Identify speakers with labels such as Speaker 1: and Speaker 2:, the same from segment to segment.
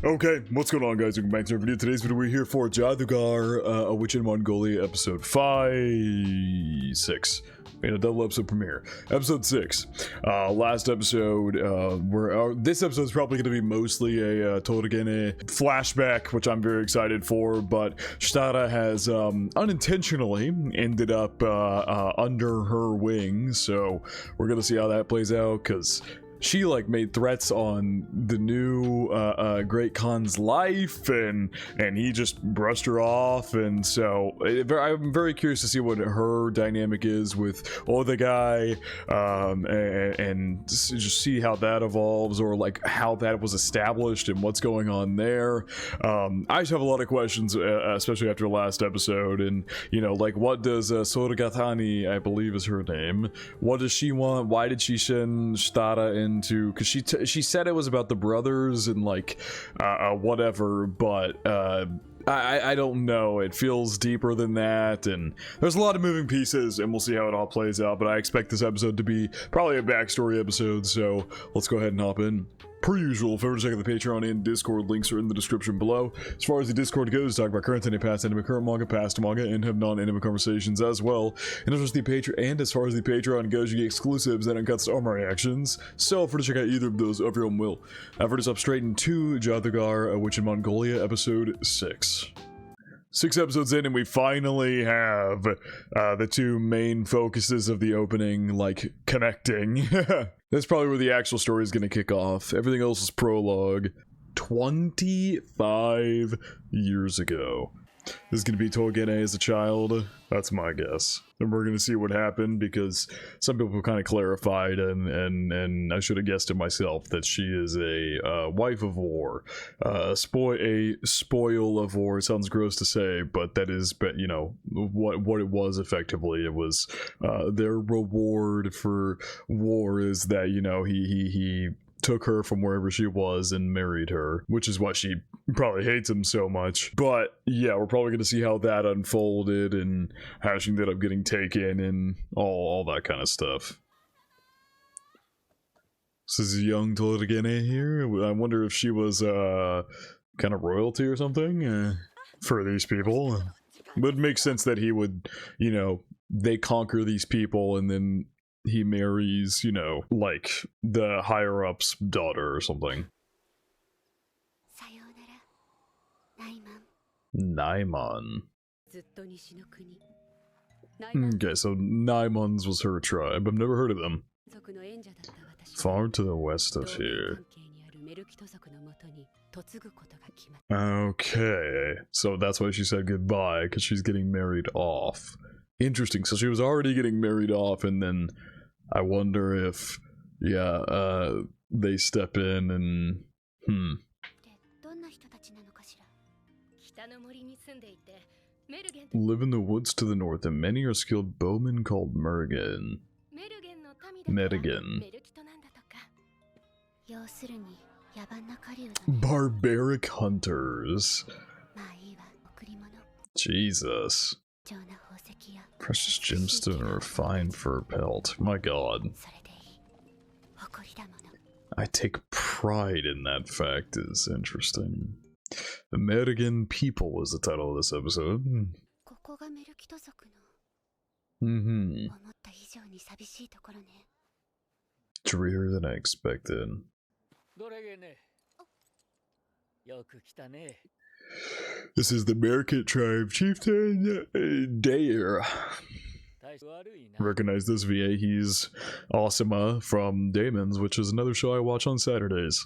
Speaker 1: Okay, what's going on, guys? Welcome back to our video. Today's video, we're here for Jaadugar, A Witch in Mongolia, episode 6. In a double episode premiere. Episode 6. Last episode, this episode is probably going to be mostly a Toregene flashback, which I'm very excited for, but Shtada has unintentionally ended up under her wing, so we're going to see how that plays out, because she made threats on the new Great Khan's life, and he just brushed her off, and so I'm very curious to see what her dynamic is with the guy, and just see how that evolves, or how that was established and what's going on there. I just have a lot of questions, especially after the last episode, and what does Soragatani, I believe is her name, what does she want? Why did she send Shtada in? Because she said it was about the brothers and whatever, but I don't know. It feels deeper than that, and there's a lot of moving pieces, and we'll see how it all plays out. But I expect this episode to be probably a backstory episode, so let's go ahead and hop in. Per usual, if ever to check out the Patreon and Discord, links are in the description below. As far as the Discord goes, talk about current anime, past anime, current manga, past manga, and have non-anime conversations as well. And as far as the Patreon goes, you get exclusives and uncuts to all my reactions. So, for to check out either of those of your own will. I've us up straight into Jaadugar, A Witch in Mongolia, episode 6. 6 episodes in, and we finally have the two main focuses of the opening, connecting. That's probably where the actual story is going to kick off. Everything else is prologue. 25 years ago. This is going to be Toregene as a child. That's my guess. And we're going to see what happened, because some people kind of clarified, and I should have guessed it myself, that she is a wife of war. A spoil of war. It sounds gross to say, but that is, what it was effectively. It was their reward for war is that, he took her from wherever she was and married her, which is why she probably hates him so much. But yeah, we're probably going to see how that unfolded and how she ended up getting taken and all that kind of stuff. This is young Toregene here. I wonder if she was kind of royalty or something for these people. Would make sense that he would, they conquer these people and then he marries, the higher-up's daughter or something. Naimon. Okay, so Naimon's was her tribe. I've never heard of them. Far to the west of here. Okay, so that's why she said goodbye, because she's getting married off. Interesting, so she was already getting married off, and then I wonder if, they step in and, Live in the woods to the north, and many are skilled bowmen called Mergen. Barbaric hunters. Jesus. Precious gemstone or fine fur pelt. My god. I take pride in that fact. Is interesting. The Mergen people was the title of this episode. Drearier than I expected. This is the Merkit tribe chieftain Dare. Recognize this VA, he's Asuma from Damon's, which is another show I watch on Saturdays.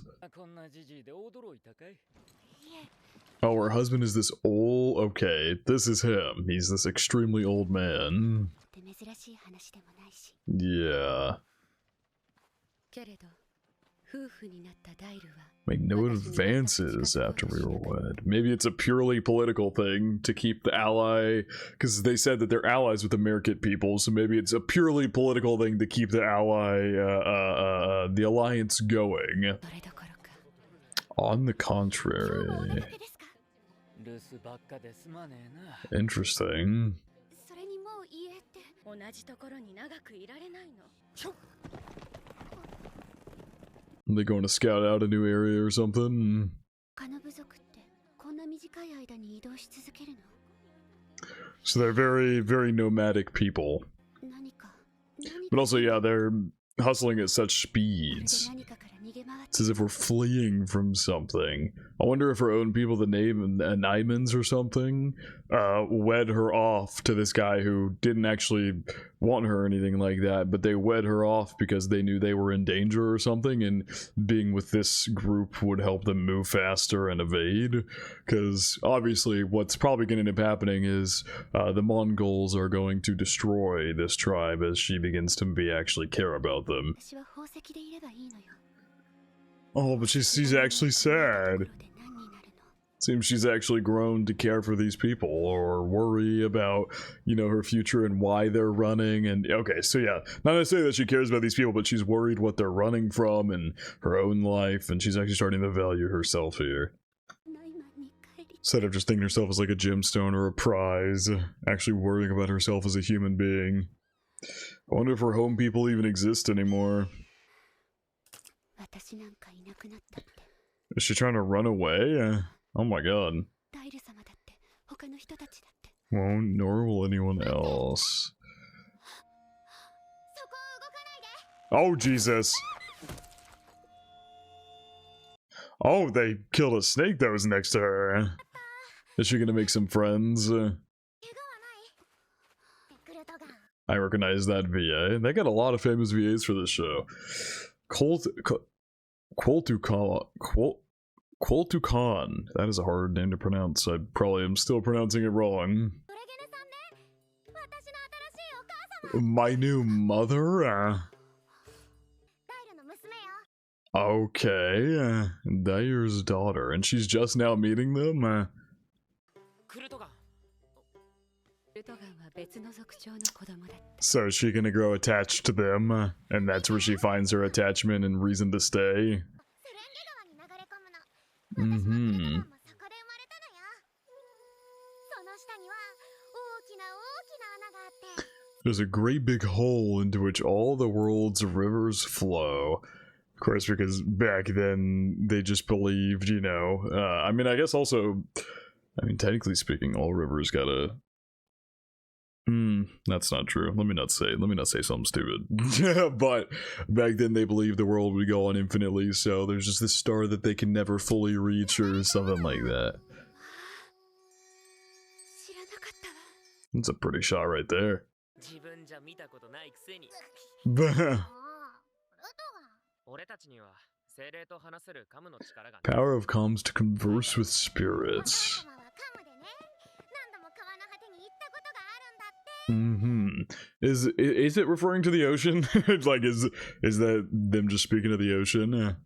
Speaker 1: Oh, her husband is this old... Okay, this is him. He's this extremely old man. Yeah. Make no advances after we were wed. Maybe it's a purely political thing to keep the ally, because they said that they're allies with the Merkit people, so maybe it's a purely political thing to keep the ally, the alliance going. On the contrary. Interesting. Are they going to scout out a new area or something? So they're very, very nomadic people. But also, yeah, they're hustling at such speeds. It's as if we're fleeing from something. I wonder if her own people, the name Naimans or something, wed her off to this guy who didn't actually want her or anything like that, but they wed her off because they knew they were in danger or something, and being with this group would help them move faster and evade. Because obviously what's probably going to end up happening is the Mongols are going to destroy this tribe as she begins to actually care about them. Oh, but she's actually sad. Seems she's actually grown to care for these people or worry about, you know, her future and why they're running. And okay, so yeah, not necessarily that she cares about these people, but she's worried what they're running from and her own life, and she's actually starting to value herself here. Instead of just thinking herself as like a gemstone or a prize, actually worrying about herself as a human being. I wonder if her home people even exist anymore. Is she trying to run away? Oh my god. Won't, nor will anyone else. Oh, Jesus. Oh, they killed a snake that was next to her. Is she gonna make some friends? I recognize that VA. They got a lot of famous VAs for this show. Quoltukan. That is a hard name to pronounce. I probably am still pronouncing it wrong. My new mother? Okay. Dair's daughter. And she's just now meeting them? So is she gonna grow attached to them? And that's where she finds her attachment and reason to stay? Mm-hmm. There's a great big hole into which all the world's rivers flow. Of course, because back then they just believed, you know, I mean, I guess also, I mean, technically speaking, all rivers gotta... that's not true. Let me not say something stupid. But back then they believed the world would go on infinitely, so there's just this star that they can never fully reach or something like that. That's a pretty shot right there. Power of comms to converse with spirits. Is it referring to the ocean? Like, is that them just speaking of the ocean?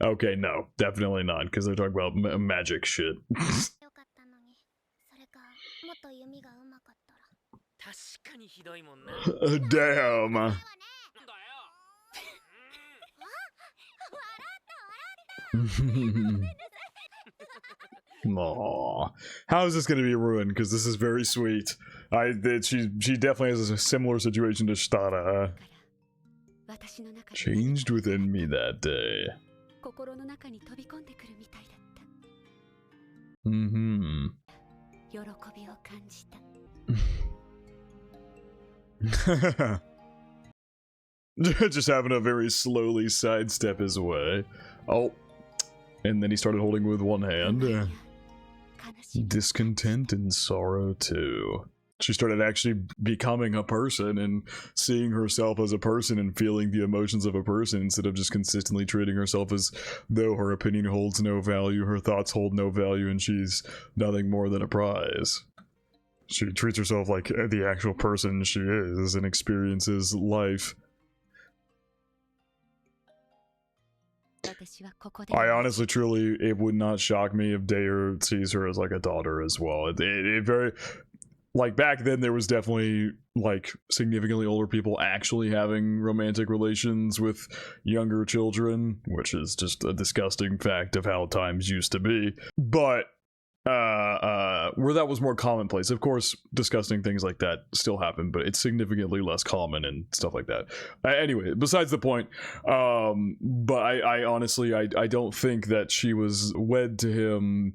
Speaker 1: Okay, no, definitely not, because they're talking about magic shit. Damn. Aww. How is this going to be ruined? Because this is very sweet. She definitely has a similar situation to Shitara. Changed within me that day. Just having a very slowly sidestep his way. Oh. And then he started holding with one hand. Discontent and sorrow too. She started actually becoming a person and seeing herself as a person and feeling the emotions of a person instead of just consistently treating herself as though her opinion holds no value, her thoughts hold no value, and she's nothing more than a prize. She treats herself like the actual person she is and experiences life. I honestly, truly, it would not shock me if Dair sees her as like a daughter as well. It very, like back then there was definitely like significantly older people actually having romantic relations with younger children, which is just a disgusting fact of how times used to be. But where that was more commonplace. Of course, disgusting things like that still happen, but it's significantly less common and stuff like that. Anyway, besides the point. But I honestly, I don't think that she was wed to him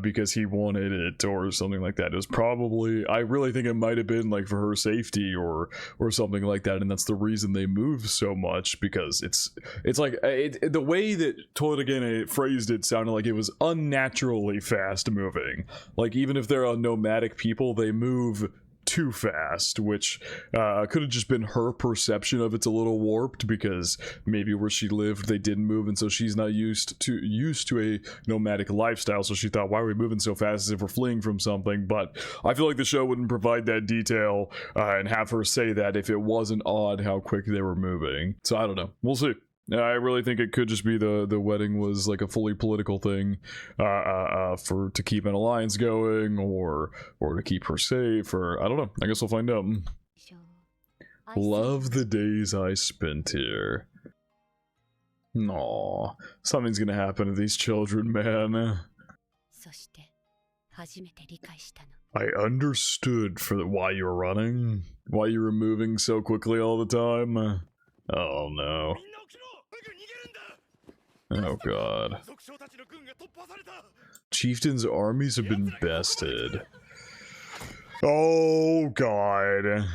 Speaker 1: because he wanted it or something like that. It was probably, I really think it might have been like for her safety or something like that, and that's the reason they move so much, because it's like the way that Toragene phrased it sounded like it was unnaturally fast moving. Like, even if they're a nomadic people, they move too fast, which could have just been her perception of it's a little warped, because maybe where she lived they didn't move, and so she's not used to a nomadic lifestyle, so she thought, why are we moving so fast as if we're fleeing from something? But I feel like the show wouldn't provide that detail and have her say that if it wasn't odd how quick they were moving. So I don't know, we'll see. I really think it could just be the wedding was like a fully political thing for to keep an alliance going, or to keep her safe, or I don't know. I guess we'll find out. Love the days I spent here. Aw, something's gonna happen to these children, man. I understood why you were running, why you were moving so quickly all the time. Oh no. Oh god. Chieftain's armies have been bested. Oh god.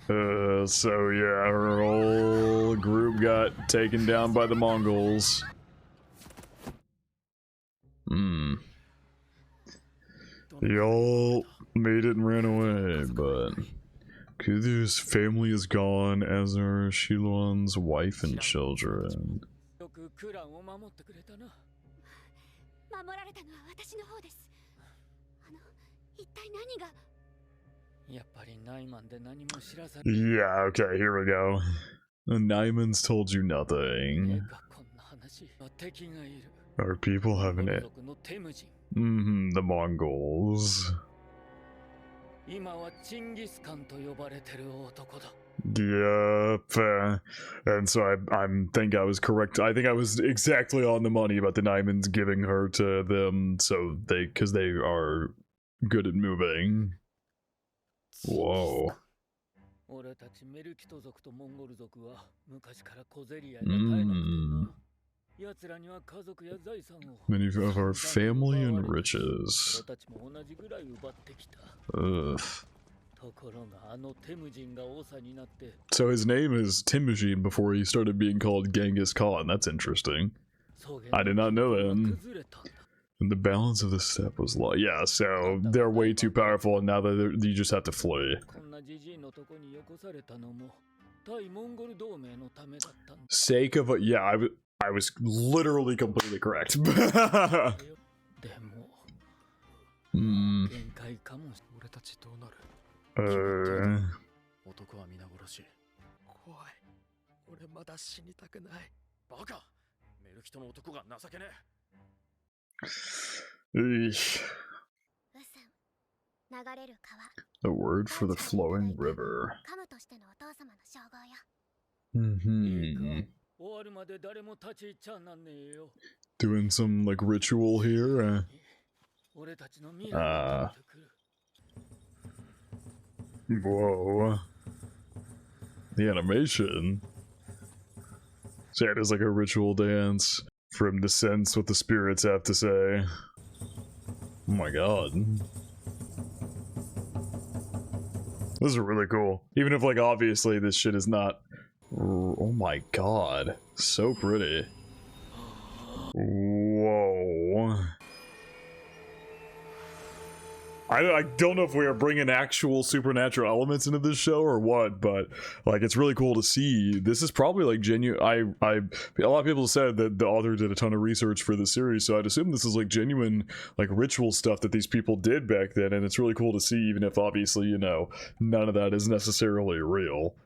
Speaker 1: So yeah, her whole group got taken down by the Mongols. Y'all made it and ran away, but Kudur's family is gone, as are Shilon's wife and children. Yeah, okay, here we go. The Naiman's told you nothing. Our people haven't it. The Mongols. Yep. And so I think I was correct. I think I was exactly on the money about the Naimans giving her to them, so because they are good at moving. Whoa. Many of our family and riches. Ugh. So his name is Temujin before he started being called Genghis Khan. That's interesting. I did not know that. And the balance of the step was low. Yeah, so they're way too powerful, and now that you just have to flee. Sake of a, yeah, I was literally completely correct. A word for the flowing river. Doing some like ritual here. Whoa. The animation. So yeah, it is like a ritual dance for him to sense what the spirits have to say. Oh my god. This is really cool. Even if, like, obviously this shit is not... Oh my god. So pretty. Whoa. I don't know if we are bringing actual supernatural elements into this show or what, but like it's really cool to see. This is probably like genuine. A lot of people said that the author did a ton of research for the series, so I'd assume this is like genuine like ritual stuff that these people did back then, and it's really cool to see, even if obviously, you know, none of that is necessarily real.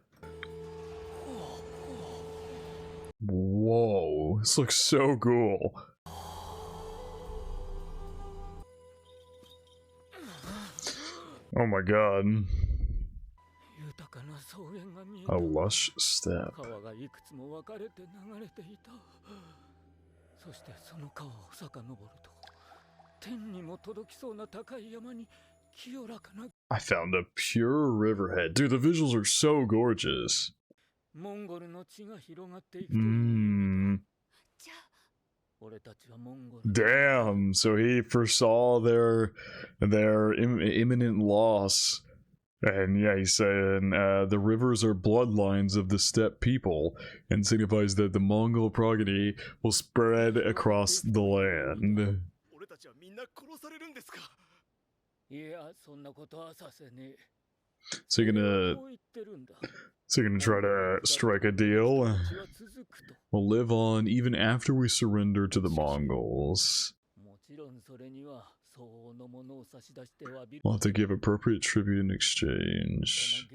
Speaker 1: Whoa, this looks so cool. Oh my god. A lush step. I found a pure riverhead. Dude, the visuals are so gorgeous. Damn, so he foresaw their imminent loss. And yeah, he's saying the rivers are bloodlines of the steppe people and signifies that the Mongol progeny will spread across the land. So you're gonna try to strike a deal? We'll live on even after we surrender to the Mongols. We'll have to give appropriate tribute in exchange.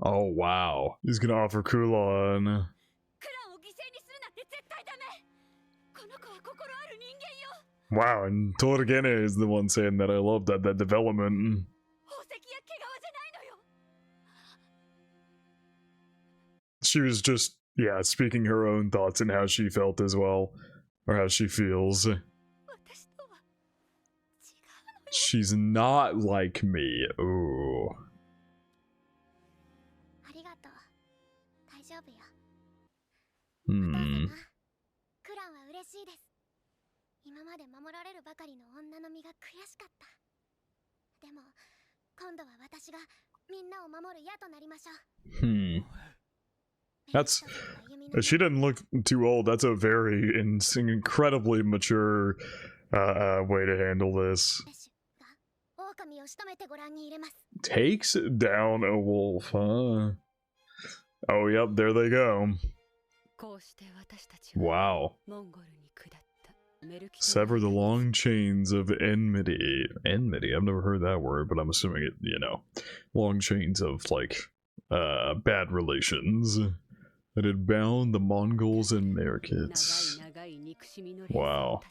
Speaker 1: Oh wow, he's gonna offer Kulan. Wow, and Torgene is the one saying that. I love that development. She was just, yeah, speaking her own thoughts and how she felt as well. Or how she feels. She's not like me. Ooh. Hmm. That's... She doesn't look too old. That's a very incredibly mature way to handle this. Takes down a wolf, huh? Oh, yep, there they go. Wow. Sever the long chains of enmity. Enmity? I've never heard that word, but I'm assuming it, you know, long chains of, like, bad relations that had bound the Mongols and Merkits. Wow.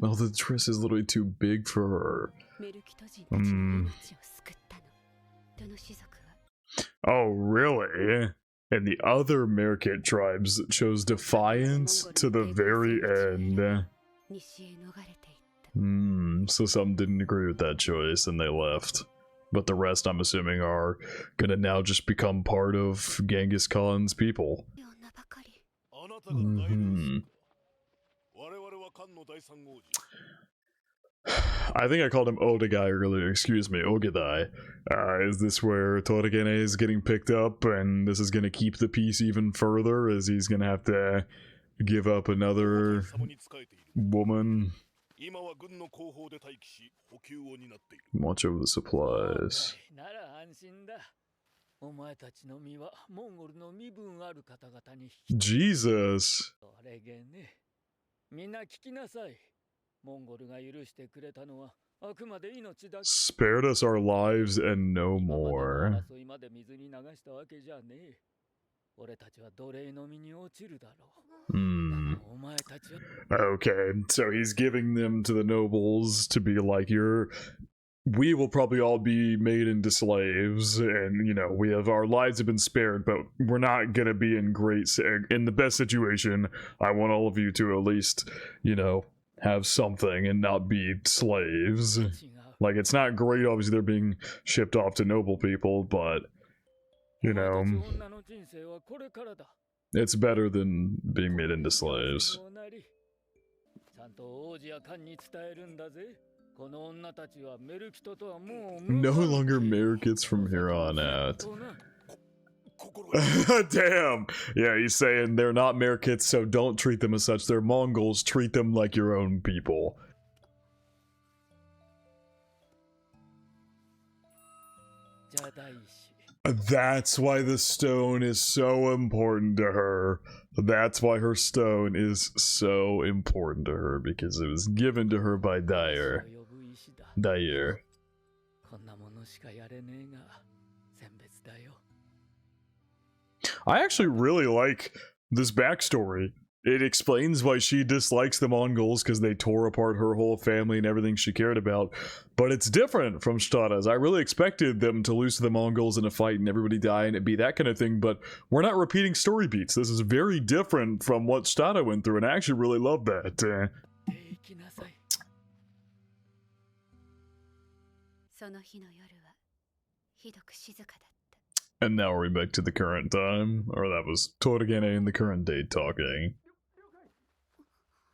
Speaker 1: Oh, the dress is literally too big for her. Oh, really? And the other Merkit tribes chose defiance to the very end. So some didn't agree with that choice and they left. But the rest, I'm assuming, are gonna now just become part of Genghis Khan's people. I think I called him Odagai earlier, excuse me, Ogadai. Is this where Torogene is getting picked up and this is gonna keep the peace even further as he's gonna have to give up another woman? Watch over the supplies. Jesus! Spared us our lives and no more. Okay, so he's giving them to the nobles to be like, we will probably all be made into slaves, and, you know, our lives have been spared, but we're not gonna be in the best situation. I want all of you to at least, you know, have something and not be slaves. Like, it's not great, obviously, they're being shipped off to noble people, but, you know, it's better than being made into slaves. No longer Merkits from here on out. Damn! Yeah, he's saying they're not Merkits, so don't treat them as such. They're Mongols, treat them like your own people. That's why the stone is so important to her. That's why her stone is so important to her, because it was given to her by Dyer. I actually really like this backstory. it explains why she dislikes the Mongols, because they tore apart her whole family and everything she cared about. But it's different from Stada's. I really expected them to lose to the Mongols in a fight and everybody die and it be that kind of thing, but we're not repeating story beats. This is very different from what Stada went through, and I actually really love that. And now we're back to the current time. Or that was Toragene in the current day talking.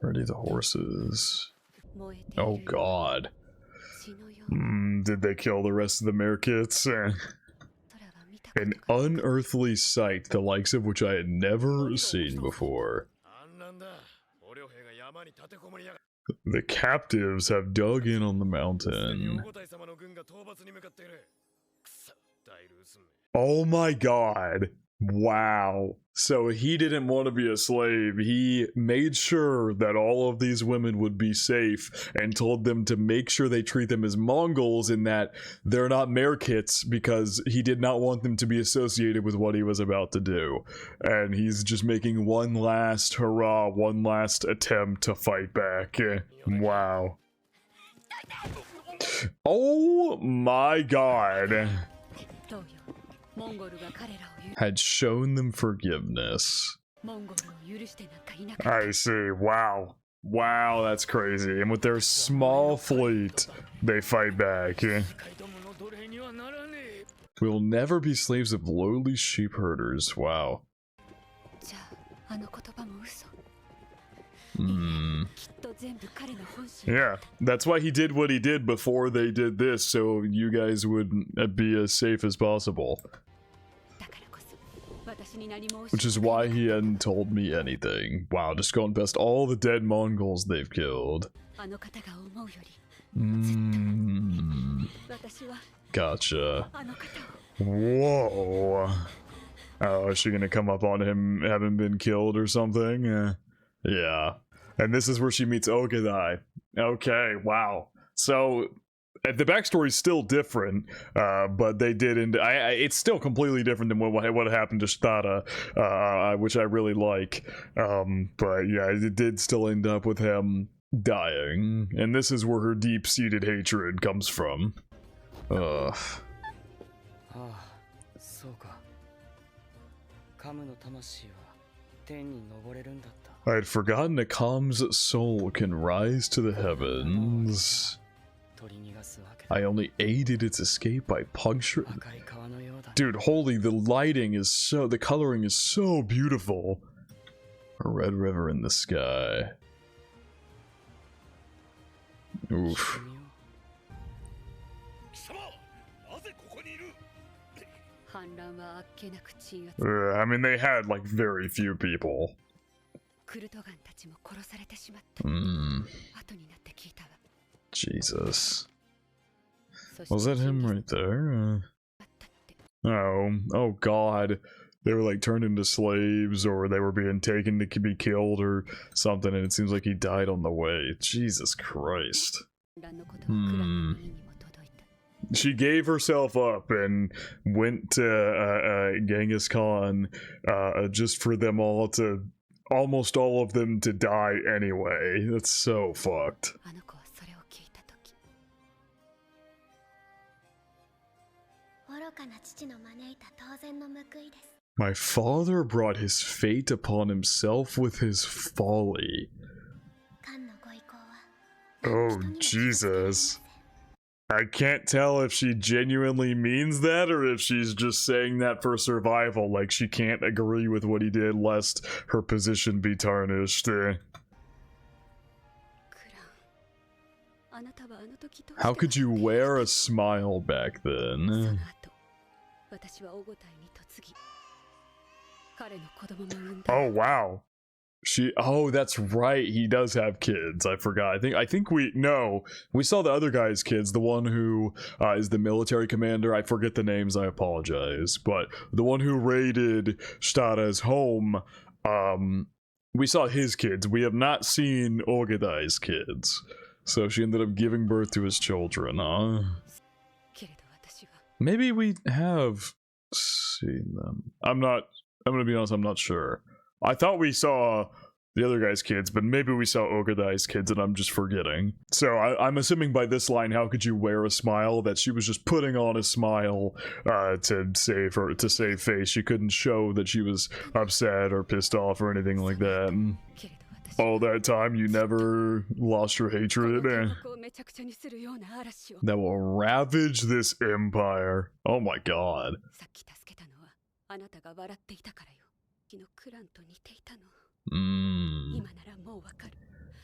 Speaker 1: Ready the horses. Oh god. Did they kill the rest of the mare kits? An unearthly sight, the likes of which I had never seen before. The captives have dug in on the mountain. Oh my god. Wow. So he didn't want to be a slave. He made sure that all of these women would be safe and told them to make sure they treat them as Mongols, in that they're not merkits, because he did not want them to be associated with what he was about to do. And he's just making one last hurrah, one last attempt to fight back. Wow. Oh my god. Had shown them forgiveness. I see. Wow. Wow, that's crazy. And with their small fleet, they fight back. We'll never be slaves of lowly sheep herders. Wow. Yeah, that's why he did what he did before they did this, so you guys would be as safe as possible. Which is why he hadn't told me anything. Wow, just going past all the dead Mongols they've killed. Gotcha. Whoa. Oh, is she gonna come up on him having been killed or something? Yeah. And this is where she meets Ogedai. Okay, wow. So the backstory's still different, but they did, and it's still completely different than what happened to Stada, which I really like. But yeah, it did still end up with him dying, and this is where her deep-seated hatred comes from. Ugh. I had forgotten that Kam's soul can rise to the heavens. I only aided its escape by puncturing. Dude, holy, the lighting is so, the coloring is so beautiful. A red river in the sky. Oof. I mean, they had like very few people. Jesus. Was that him right there? Oh god. They were like turned into slaves, or they were being taken to be killed or something, and it seems like he died on the way. Jesus Christ. She gave herself up and went to Genghis Khan just for them all to, almost all of them to die anyway. That's so fucked. My father brought his fate upon himself with his folly. Oh, Jesus. I can't tell if she genuinely means that or if she's just saying that for survival, like she can't agree with what he did lest her position be tarnished. How could you wear a smile back then? Oh wow. Oh, that's right, he does have kids. I forgot. I think we saw the other guy's kids, the one who is the military commander. I forget the names, I apologize. But the one who raided Stada's home, we saw his kids. We have not seen Ogedai's kids. So she ended up giving birth to his children, huh? Maybe we have seen them. I'm gonna be honest, I'm not sure. I thought we saw the other guy's kids, but maybe we saw Ogredai's kids and I'm just forgetting. So I'm assuming by this line, how could you wear a smile, that she was just putting on a smile to save face. She couldn't show that she was upset or pissed off or anything like that. And all that time you never lost your hatred. That will ravage this empire. Oh my god.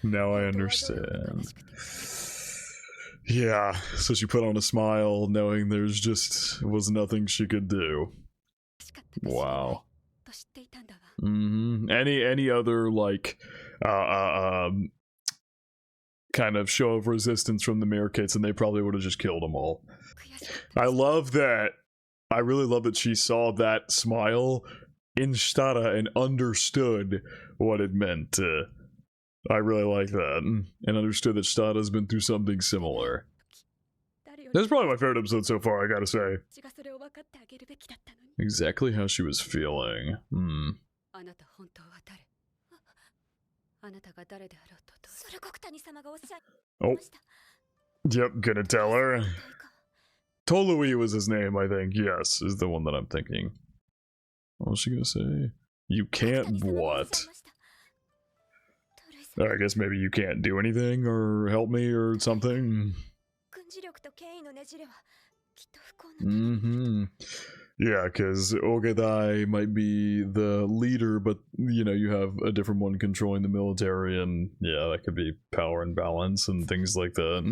Speaker 1: Now I understand. Yeah, so she put on a smile knowing there's just was nothing she could do. Wow. Any other like kind of show of resistance from the Mirror Kits and they probably would have just killed them all. I love that. I really love that she saw that smile in Shitara and understood what it meant. I really like that, and understood that Shitara's been through something similar. That's probably my favorite episode so far, I gotta say. Exactly how she was feeling. Oh. Yep, gonna tell her. Tolui was his name, I think. Yes, is the one that I'm thinking. What was she gonna say? You can't what? I guess maybe you can't do anything or help me or something. Yeah, because Ogedai might be the leader, but you know, you have a different one controlling the military, and yeah, that could be power imbalance and things like that.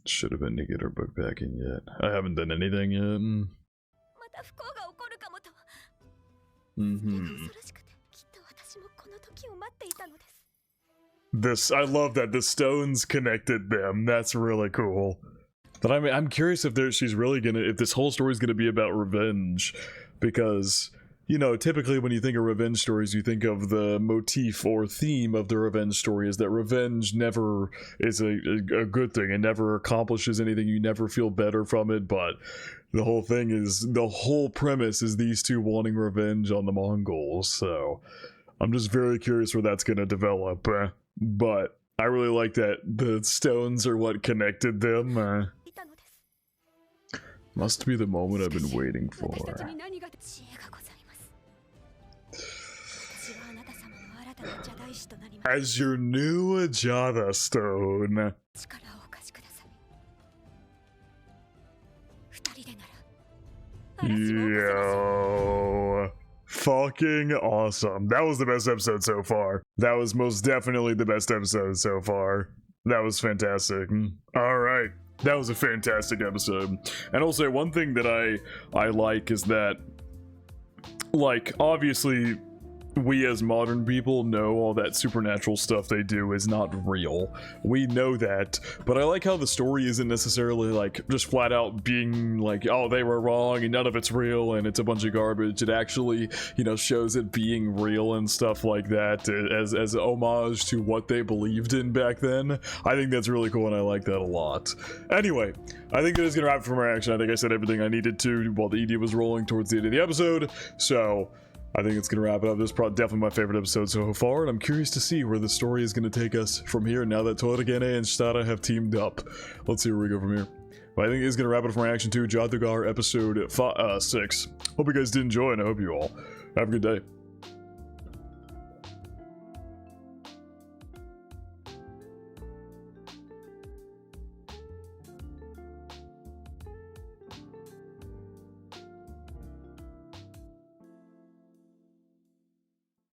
Speaker 1: Should have been to get her book packing yet. I haven't done anything yet. This, I love that the stones connected them. That's really cool. But I mean, I'm curious if she's really gonna, if this whole story is gonna be about revenge, because you know, typically when you think of revenge stories, you think of the motif or theme of the revenge story is that revenge never is a good thing. It never accomplishes anything. You never feel better from it. But the whole thing is, the whole premise is these two wanting revenge on the Mongols. So I'm just very curious where that's going to develop. But I really like that the stones are what connected them. Must be the moment I've been waiting for. As your new Jada stone. Yo. Fucking awesome. That was the best episode so far. That was most definitely the best episode so far. That was fantastic. Alright. That was a fantastic episode. And also, one thing that I like is that, like, obviously, we as modern people know all that supernatural stuff they do is not real. We know that, but I like how the story isn't necessarily like just flat out being like, oh, they were wrong and none of it's real and it's a bunch of garbage. It actually, you know, shows it being real and stuff like that as homage to what they believed in back then. I think that's really cool and I like that a lot. Anyway, I think that is gonna wrap it for my reaction. I think I said everything I needed to while the ED was rolling towards the end of the episode, so I think it's going to wrap it up. This is probably definitely my favorite episode so far, and I'm curious to see where the story is going to take us from here now that Toregene and Shitara have teamed up. Let's see where we go from here. But I think it's going to wrap it up for my reaction to Jaadugar episode 6. Hope you guys did enjoy, and I hope you all have a good day.